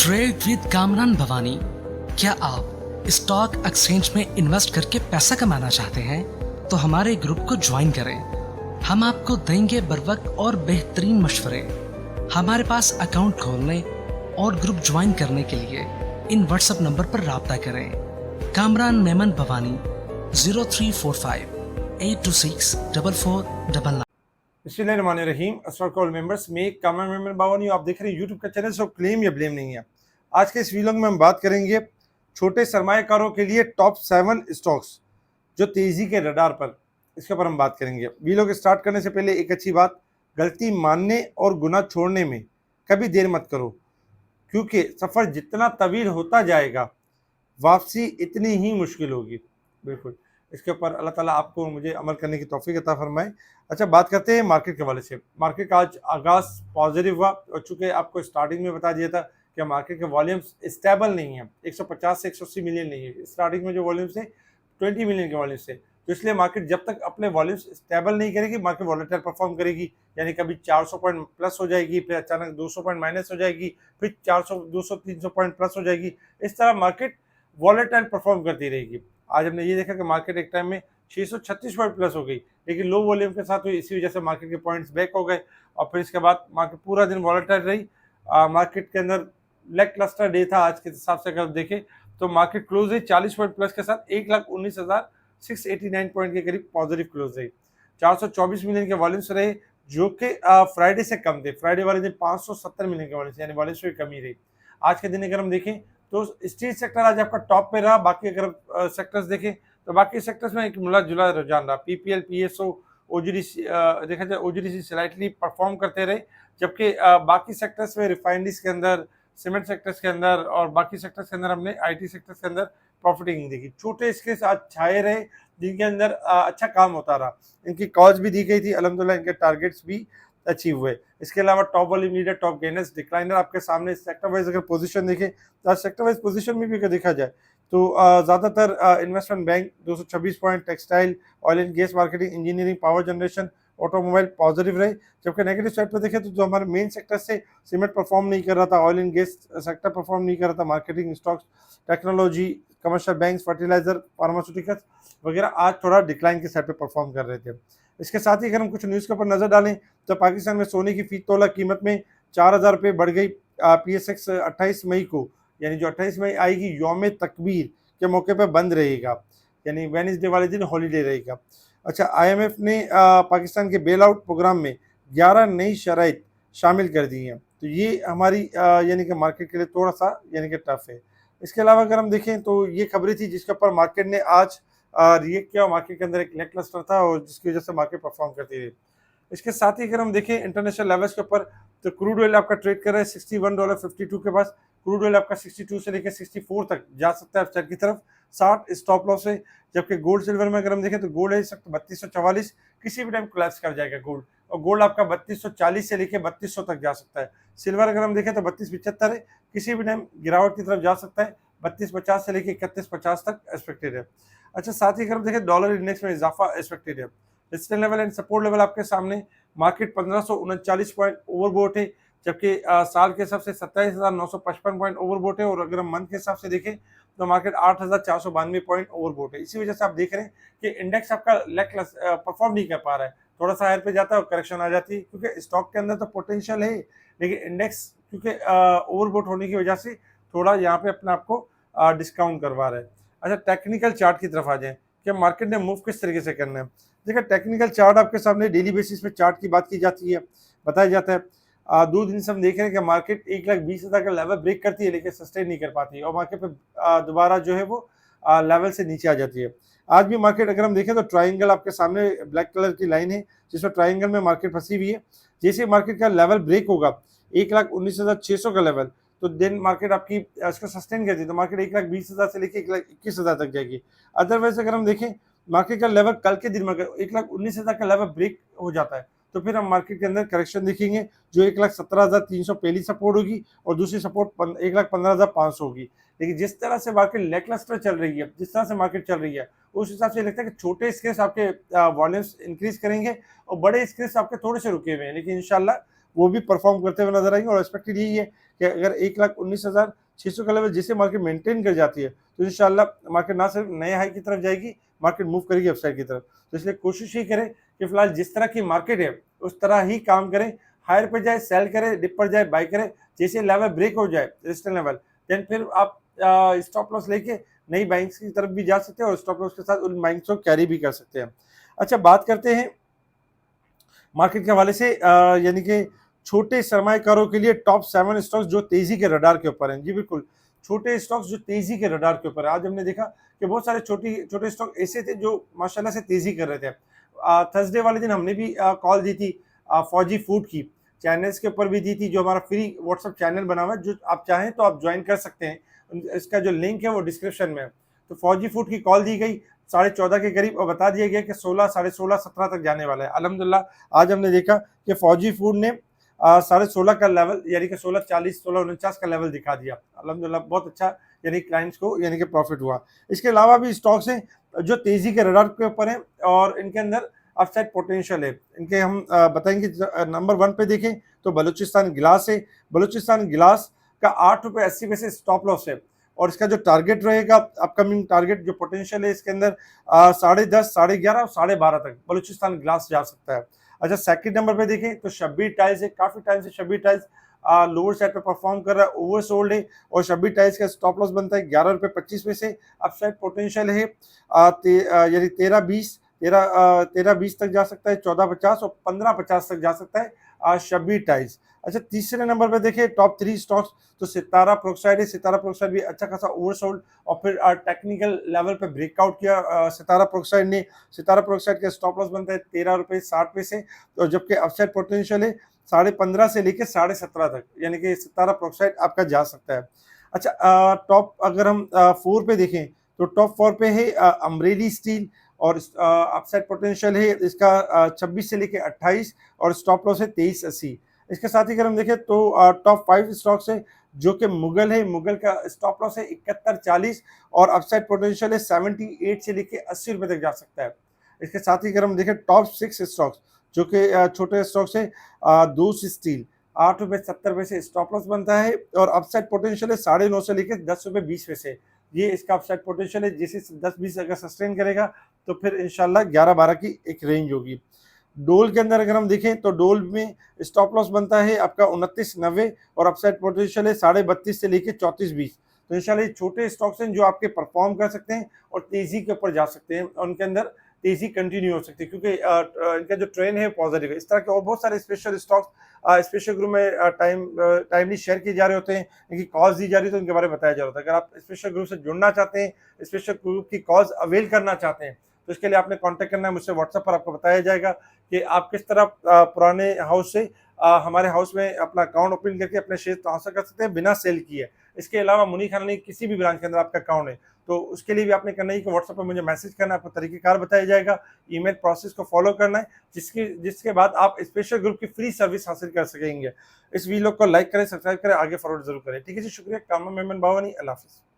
Trade with Kamran Bhavani. क्या आप stock exchange में इन्वेस्ट करके पैसा कमाना चाहते हैं तो हमारे ग्रुप को ज्वाइन करें। हम आपको देंगे बर वक्त और बेहतरीन मशवरे। हमारे पास अकाउंट खोलने और ग्रुप ज्वाइन करने के लिए इन व्हाट्सएप नंबर पर राब्ता करें। कामरान मेमन भवानी 0345-826-4499। बिस्मिल्लाहिर्रहमानिर्रहीम। अस्सलाम वालेकुम मेंबर्स, मैं कामरान मेमन बावानी, आप देख रहे हैं यूट्यूब का चैनल। सो क्लेम या ब्लेम नहीं है। आज के इस वीलॉग में हम बात करेंगे छोटे सरमाएकारों के लिए टॉप 7 स्टॉक्स जो तेजी के रडार पर, इसके ऊपर हम बात करेंगे। वीलॉग स्टार्ट करने से पहले एक अच्छी बात, गलती मानने और गुनाह छोड़ने में कभी देर मत करो, क्योंकि सफ़र जितना तवील होता जाएगा वापसी इतनी ही मुश्किल होगी। बिल्कुल, इसके ऊपर अल्लाह ताला आपको मुझे अमल करने की तौफीक अता फरमाए। अच्छा, बात करते हैं मार्केट के हवाले से। मार्केट का आज आगाज़ पॉजिटिव हुआ और चूँकि आपको स्टार्टिंग में बता दिया था कि मार्केट के वॉल्यूम्स स्टेबल नहीं है, 150 से 180 मिलियन नहीं है। स्टार्टिंग में जो वॉल्यूम्स थे 20 मिलियन के वॉल्यूम्स थे, तो इसलिए मार्केट जब तक अपने वॉल्यूम्स स्टेबल नहीं करेगी, मार्केट वॉलेटाइल परफॉर्म करेगी। यानी कभी 400 पॉइंट प्लस हो जाएगी, फिर अचानक 200 पॉइंट माइनस हो जाएगी, फिर 400 200 300 पॉइंट प्लस हो जाएगी। इस तरह मार्केट वॉलेटाइल परफॉर्म करती रहेगी। आज हमने ये देखा कि मार्केट एक टाइम में 636 पॉइंट प्लस हो गई, लेकिन लो वॉल्यूम के साथ हुई, इसी वजह से मार्केट के पॉइंट्स बैक हो गए और फिर इसके बाद मार्केट पूरा दिन वॉलेटाइल रही। मार्केट के अंदर लेग क्लस्टर डे था आज के हिसाब से। अगर देखें तो मार्केट क्लोज रही 40 पॉइंट प्लस के साथ 1,19,689 पॉइंट के करीब पॉजिटिव क्लोज रही। 424 मिलियन के वॉल्यूम्स रहे, जो कि फ्राइडे से कम थे। फ्राइडे वाले दिन 570 मिलियन के वॉल्यूम्स, यानी वॉल्यूम्स में कमी रही। आज के दिन अगर हम देखें तो स्टील सेक्टर आज आपका टॉप पे रहा। बाकी अगर सेक्टर्स देखें तो बाकी सेक्टर्स में एक मिला जुला रुझान रहा। पीपीएल, पीएसओ, ओजीडीसी देखा जाए ओजीडीसी स्लाइटली परफॉर्म करते रहे, जबकि बाकी सेक्टर्स में रिफाइनरीज के अंदर, सीमेंट सेक्टर्स के अंदर और बाकी सेक्टर्स के अंदर हमने आईटी सेक्टर्स के अंदर प्रॉफिटिंग देखी। छोटे इसके साथ छाए रहे, जिनके अंदर अच्छा काम होता रहा। इनकी कॉज भी दी गई थी, अल्हम्दुलिल्लाह इनके टारगेट्स भी अचीव हुए। इसके अलावा top volume leader, top gainers, decliner आपके सामने। सेक्टर वाइज अगर पोजीशन देखें तो सेक्टर वाइज पोजीशन में भी अगर देखा जाए तो ज़्यादातर investment bank 226 point, textile, oil and gas marketing, engineering, power generation, automobile positive रहे। जबकि नेगेटिव साइड पर देखें तो जो हमारे मेन सेक्टर से सीमेंट परफॉर्म नहीं कर रहा था, oil and gas sector perform नहीं कर रहा था, marketing, stocks, technology, commercial banks, fertiliser, pharmaceuticals वगैरह आज थोड़ा डिक्लाइन के साइड पे परफॉर्म कर रहे थे। इसके साथ ही अगर हम कुछ न्यूज़ के ऊपर नजर डालें तो पाकिस्तान में सोने की फी तोला कीमत में 4,000 रुपये बढ़ गई। PSX 28 मई को, यानी जो 28 मई आएगी, यौम तकबीर के मौके पर बंद रहेगा, यानी वेडनेसडे वाले दिन हॉलीडे रहेगा। अच्छा, IMF ने पाकिस्तान के बेल आउट प्रोग्राम में 11 नई शराइत शामिल कर दी हैं, तो ये हमारी यानी कि मार्केट के लिए थोड़ा सा यानी कि टफ है। इसके अलावा अगर हम देखें तो ये खबरें थी जिसके ऊपर मार्केट ने आज रिएक्ट किया। मार्केट के अंदर एक लेग क्लस्टर था और जिसकी वजह से मार्केट परफॉर्म करती रही। इसके साथ ही अगर हम देखें इंटरनेशनल लेवल्स के ऊपर तो क्रूड ऑयल आपका ट्रेड कर रहा है $61.52 के पास। क्रूड ऑयल आपका 62 से लेकर 64 तक जा सकता है अपसाइड की तरफ, 60 स्टॉप लॉस है। जबकि गोल्ड सिल्वर में अगर हम देखें तो गोल्ड है इस वक्त 3244, किसी भी टाइम कोलैप्स कर जाएगा गोल्ड, और गोल्ड आपका 3240 से लेकर 3200 तक जा सकता है। सिल्वर अगर हम देखें तो 3275 है, किसी भी टाइम गिरावट की तरफ जा सकता है, 3250 से लेकर 3150 तक एक्सपेक्टेड है। अच्छा, साथ ही अगर हम देखें डॉलर इंडेक्स में इजाफा एक्सपेक्टेड है। Resistance level and support level आपके सामने। मार्केट 1539 पॉइंट ओवरबोट है, जबकि साल के हिसाब से 27,955 पॉइंट ओवरबोट है। और अगर हम मंथ के हिसाब से देखें तो मार्केट 8,492 पॉइंट ओवरबोट है। इसी वजह से आप देख रहे हैं कि इंडेक्स आपका लेकलेस परफॉर्म नहीं कर पा रहा है, थोड़ा सा हायर पे जाता है और करेक्शन आ जाती है, क्योंकि स्टॉक के अंदर तो पोटेंशियल है, लेकिन इंडेक्स क्योंकि ओवरबोट होने की वजह से थोड़ा यहाँ पे अपने आप को डिस्काउंट करवा रहा है। अच्छा, टेक्निकल चार्ट की तरफ आ जाएं कि मार्केट ने मूव किस तरीके से करना है। देखिए, टेक्निकल चार्ट आपके सामने डेली बेसिस पे चार्ट की बात की जाती है, बताया जाता है। 2 दिन से हम देख रहे हैं कि मार्केट 1,20,000 का लेवल ब्रेक करती है, लेकिन सस्टेन नहीं कर पाती है और मार्केट पे दोबारा जो है वो लेवल से नीचे आ जाती है। आज भी मार्केट अगर हम देखें तो ट्राइंगल आपके सामने ब्लैक कलर की लाइन है, जिसमें ट्राइंगल में मार्केट फंसी हुई है। जैसे मार्केट का लेवल ब्रेक होगा 1,19,600 का लेवल, तो देन मार्केट आपकी इसको सस्टेन करती है, तो मार्केट 1,20,000 से लेकर 1,21,000 तक जाएगी। अदरवाइज अगर हम देखें मार्केट का लेवल कल के दिन में 1,19,000 का लेवल ब्रेक हो जाता है, तो फिर हम मार्केट के अंदर करेक्शन देखेंगे, जो 1,17,300 पहली सपोर्ट होगी और दूसरी सपोर्ट 1,15,500 होगी। लेकिन जिस तरह से मार्केट लैकलस्टर चल रही है, जिस तरह से मार्केट चल रही है, उस हिसाब से लगता है कि छोटे स्केल्स आपके वॉल्यूम्स इंक्रीज करेंगे और बड़े स्केल्स आपके थोड़े से रुके हुए हैं, लेकिन इंशाल्लाह वो भी परफॉर्म करते हुए नजर आएंगे। और एक्सपेक्टेड यही है कि अगर 1,19,600 का लेवल जैसे मार्केट मेंटेन कर जाती है तो इंशाल्लाह मार्केट ना सिर्फ नए हाई की तरफ जाएगी, मार्केट मूव करेगी अपसाइड की तरफ। तो इसलिए कोशिश ही करें कि फिलहाल जिस तरह की मार्केट है उस तरह ही काम करें, हायर पे जाए सेल करें, डिप पर जाए बाय करें, जैसे लेवल ब्रेक हो जाए रेजिस्टेंस लेवल देन फिर आप स्टॉप लॉस लेके नई बाइंग्स की तरफ भी जा सकते हैं और स्टॉप लॉस के साथ उन बाइंग्स को कैरी भी कर सकते हैं। अच्छा, बात करते हैं मार्केट के हवाले से यानी कि छोटे सरमाएकारों के लिए टॉप 7 स्टॉक्स जो तेजी के रडार के ऊपर हैं। जी बिल्कुल, छोटे स्टॉक्स जो तेजी के रडार के ऊपर है। आज हमने देखा कि बहुत सारे छोटे स्टॉक ऐसे थे जो माशाल्लाह से तेजी कर रहे थे। थर्सडे वाले दिन हमने भी कॉल दी थी फौजी फूड की, चैनल्स के ऊपर भी दी थी, जो हमारा फ्री व्हाट्सएप चैनल बना हुआ है, जो आप चाहें तो आप ज्वाइन कर सकते हैं। इसका जो लिंक है वो डिस्क्रिप्शन में है। तो फौजी फूड की कॉल दी गई 14.5 के करीब और बता दिया गया कि 16, 16.5, 17 तक जाने वाला है। अल्हम्दुलिल्लाह आज हमने देखा कि फौजी फूड ने 16.5 का लेवल यानी कि 16.40, 16.49 का लेवल दिखा दिया। अल्हम्दुलिल्लाह बहुत अच्छा यानी क्लाइंट्स को यानी कि प्रॉफिट हुआ। इसके अलावा भी स्टॉक्स हैं जो तेजी के रडार के ऊपर हैं और इनके अंदर अपसाइड पोटेंशियल है। इनके हम बताएंगे। नंबर 1 पे देखें तो बलूचिस्तान गिलास है। बलूचिस्तान गिलास का 8.80 रुपये से स्टॉप लॉस है और इसका जो टारगेट रहेगा, अपकमिंग टारगेट जो पोटेंशियल है इसके अंदर 10.5, 11.5 और 12.5 तक बलूचिस्तान गिलास जा सकता है। अच्छा, सेकंड नंबर पे देखें तो शब्बीर टाइल्स है। काफी टाइम से शब्बीर टाइल्स लोअर साइड पे परफॉर्म कर रहा है, ओवरसोल्ड है और शब्बीर टाइल्स का स्टॉप लॉस बनता है 11.25 रुपये से। अपसाइड पोटेंशियल है यानी 13.20 तक जा सकता है, 14.50 और 15.50 तक जा सकता है शब्बीर टाइल्स। अच्छा, तीसरे नंबर पे देखिए टॉप 3 स्टॉक्स तो सितारा प्रोक्साइड है। सितारा प्रोक्साइड भी अच्छा खासा ओवरसोल्ड और फिर टेक्निकल लेवल पे ब्रेकआउट किया सितारा प्रोक्साइड ने। सितारा प्रोक्साइड का स्टॉप लॉस बनता है 13.60 से, तो जबकि अपसाइड पोटेंशियल है 15.5 से लेकर 17.5 तक, यानी कि सितारा प्रोक्साइड आपका जा सकता है। अच्छा, टॉप अगर हम 4 पे देखें तो टॉप 4 पे है अमरेली स्टील और अपसाइड पोटेंशियल है इसका 26 से लेकर 28 और स्टॉप लॉस है 23.80। इसके साथ ही अगर हम देखें तो टॉप 5 स्टॉक्स है जो कि मुगल है। मुगल का स्टॉप लॉस है 71.40 और अपसाइड पोटेंशियल है 78 से लेकर 80 रुपये तक जा सकता है। इसके साथ ही अगर हम देखें टॉप 6 स्टॉक्स जो कि छोटे स्टॉक्स है दोस्त स्टील 8.70 रुपये से स्टॉप लॉस बनता है और अपसाइड पोटेंशियल है 9.5 से लेकर 10.20 रुपये से। ये इसका अपसाइड पोटेंशियल है। जैसे 10-20 अगर सस्टेन करेगा तो फिर इंशाल्लाह 11-12 की एक रेंज होगी। डोल के अंदर अगर हम देखें तो डोल में स्टॉप लॉस बनता है आपका 29.90 और अपसाइड पोटेंशियल है 32.5 से लेकर 34.20। तो इंशाल्लाह ये छोटे स्टॉक्स हैं जो आपके परफॉर्म कर सकते हैं और तेजी के ऊपर जा सकते हैं और उनके अंदर तेजी कंटिन्यू हो सकती है क्योंकि इनका जो ट्रेंड है पॉजिटिव है। इस तरह के और बहुत सारे स्पेशल स्टॉक्स स्पेशल ग्रुप में टाइमली शेयर किए जा रहे होते हैं, इनकी कॉल्स दी जा रही है तो इनके बारे में बताया जा रहा होता है। अगर आप स्पेशल ग्रुप से जुड़ना चाहते हैं, स्पेशल ग्रुप की कॉल्स अवेल करना चाहते हैं तो इसके लिए आपने कांटेक्ट करना है मुझसे। व्हाट्सएप पर आपको बताया जाएगा कि आप किस तरह पुराने हाउस से हमारे हाउस में अपना अकाउंट ओपन करके अपने शेयर ट्रांसफर कर सकते हैं बिना सेल किए। इसके अलावा मुनी खाना किसी भी ब्रांच के अंदर आपका अकाउंट है तो उसके लिए भी आपने करना है कि व्हाट्सएप पर मुझे मैसेज करना है, आपको तरीकेकार बताया जाएगा, ईमेल प्रोसेस को फॉलो करना है जिसके बाद आप स्पेशल ग्रुप की फ्री सर्विस हासिल कर सकेंगे। इस वीडियो को लाइक करें, सब्सक्राइब करें, आगे फॉरवर्ड जरूर करें। ठीक है जी, शुक्रिया। कामा मेमन बावानी, अल्लाह हाफिज़।